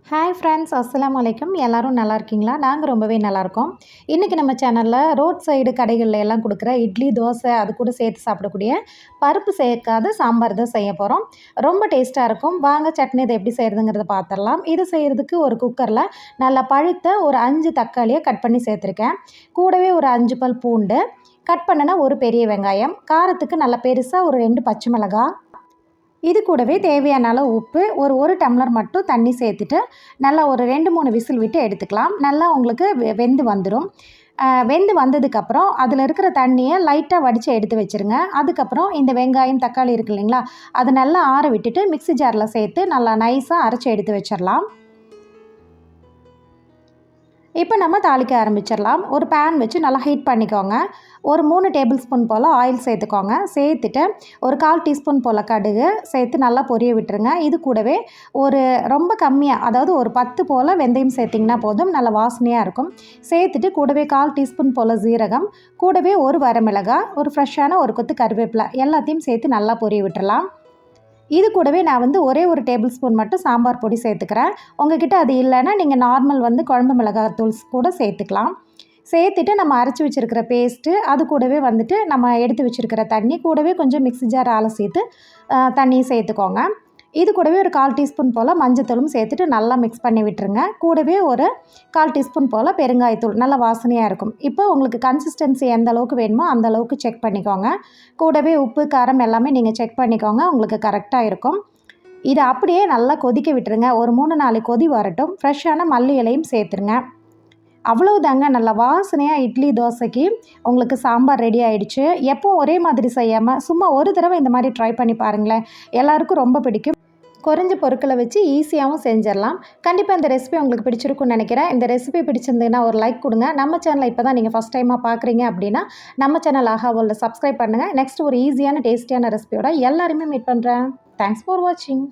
Hi friends, அஸ்ஸலாமு அலைக்கும். எல்லோரும் நல்லா இருக்கீங்களா? நாங்கள் ரொம்பவே நல்லாயிருக்கோம். இன்றைக்கி நம்ம சேனலில் ரோட் சைடு கடைகளில் எல்லாம் கொடுக்குற இட்லி, தோசை அது கூட சேர்த்து சாப்பிடக்கூடிய பருப்பு சேர்க்காத சாம்பார் தான் செய்ய போகிறோம். ரொம்ப டேஸ்ட்டாக இருக்கும். வாங்க சட்னி இதை எப்படி செய்கிறதுங்கிறத பார்த்துடலாம். இது செய்கிறதுக்கு ஒரு குக்கரில் நல்லா பழுத்த ஒரு 5 தக்காளியை கட் பண்ணி சேர்த்துருக்கேன். கூடவே ஒரு 5 பல் பூண்டு, கட் பண்ணினா ஒரு பெரிய வெங்காயம், காரத்துக்கு நல்லா பெருசாக ஒரு 2 பச்சை மிளகாய், இது கூடவே தேவையான அளவு உப்பு, ஒரு டம்ளர் மட்டும் தண்ணி சேர்த்துட்டு நல்லா ஒரு 2, 3 விசில் விட்டு எடுத்துக்கலாம். நல்லா உங்களுக்கு வெந்து வந்துடும். வெந்து வந்ததுக்கப்புறம் அதில் இருக்கிற தண்ணியை லைட்டாக வடித்து எடுத்து வச்சுருங்க. அதுக்கப்புறம் இந்த வெங்காயம், தக்காளி இருக்குது இல்லைங்களா, அதை நல்லா ஆற விட்டுட்டு மிக்ஸி ஜாரில் சேர்த்து நல்லா நைஸாக அரைச்சி எடுத்து வச்சிடலாம். இப்போ நம்ம தாளிக்க ஆரம்பிச்சிடலாம். ஒரு பேன் வச்சு நல்லா ஹீட் பண்ணிக்கோங்க. ஒரு 3 டேபிள் ஸ்பூன் போல் ஆயில் சேர்த்துக்கோங்க. சேர்த்துட்டு ஒரு 1/4 டீஸ்பூன் போல் கடுகு சேர்த்து நல்லா பொரிய விட்டுருங்க. இது கூடவே ஒரு ரொம்ப கம்மியாக, அதாவது ஒரு 10 போல் வெந்தயம் சேர்த்திங்கன்னா போதும், நல்ல வாசனையாக இருக்கும். சேர்த்துட்டு கூடவே 1/4 டீஸ்பூன் போல் ஜீரகம், கூடவே ஒரு வரமிளகாய், ஒரு ஃப்ரெஷ்ஷான ஒரு கொத்து கருவேப்பிலை எல்லாத்தையும் சேர்த்து நல்லா பொரிய விட்டுறலாம். இது கூடவே நான் ஒரே ஒரு டேபிள் ஸ்பூன் மட்டும் சாம்பார் பொடி சேர்த்துக்கிறேன். உங்ககிட்ட அது இல்லைன்னா நீங்கள் நார்மல் குழம்பு மிளகாத்தூள் கூட சேர்த்துக்கலாம். சேர்த்துட்டு நம்ம அரைச்சி வச்சுருக்கிற பேஸ்ட்டு, அது கூடவே நம்ம எடுத்து வச்சுருக்கிற தண்ணி, கூடவே கொஞ்சம் மிக்ஸி ஜார் அலசிட்டு தண்ணியும் சேர்த்துக்கோங்க. இது கூடவே ஒரு 1/4 டீஸ்பூன் போல் மஞ்சத்தூளும் சேர்த்துட்டு நல்லா மிக்ஸ் பண்ணி விட்டுருங்க. கூடவே ஒரு 1/4 டீஸ்பூன் போல் பெருங்காயத்தூள், நல்ல வாசனையாக இருக்கும். இப்போ உங்களுக்கு கன்சிஸ்டன்சி எந்த அளவுக்கு வேணுமோ அந்த அளவுக்கு செக் பண்ணிக்கோங்க. கூடவே உப்பு, காரம் எல்லாமே நீங்கள் செக் பண்ணிக்கோங்க, உங்களுக்கு கரெக்டாக இருக்கும். இதை அப்படியே நல்லா கொதிக்க விட்டுருங்க. ஒரு 3, 4 கொதி வரட்டும். ஃப்ரெஷ்ஷான மல்லி இலையும் சேர்த்துருங்க. அவ்வளவுதாங்க, நல்லா வாசனையாக இட்லி, தோசைக்கு உங்களுக்கு சாம்பார் ரெடி ஆகிடுச்சு. எப்பவும் ஒரே மாதிரி செய்யாமல் சும்மா ஒரு தடவை இந்த மாதிரி ட்ரை பண்ணி பாருங்களேன். எல்லாருக்கும் ரொம்ப பிடிக்கும். குறைஞ்ச பொருட்களை வச்சு ஈஸியாகவும் செஞ்சிடலாம். கண்டிப்பாக இந்த ரெசிபி உங்களுக்கு பிடிச்சிருக்குன்னு நினைக்கிறேன். இந்த ரெசிபி பிடிச்சிருந்ததுன்னா ஒரு லைக் கொடுங்க. நம்ம சேனலை இப்போ தான் நீங்கள் ஃபஸ்ட் டைமாக பார்க்குறீங்க அப்படின்னா நம்ம சேனல் ஆஹாவோல்ல சப்ஸ்கிரைப் பண்ணுங்கள். நெக்ஸ்ட் ஒரு ஈஸியான டேஸ்டியான ரெசிபியோட எல்லாருமே மீட் பண்ணுறேன். தேங்க்ஸ் ஃபார் வாட்சிங்.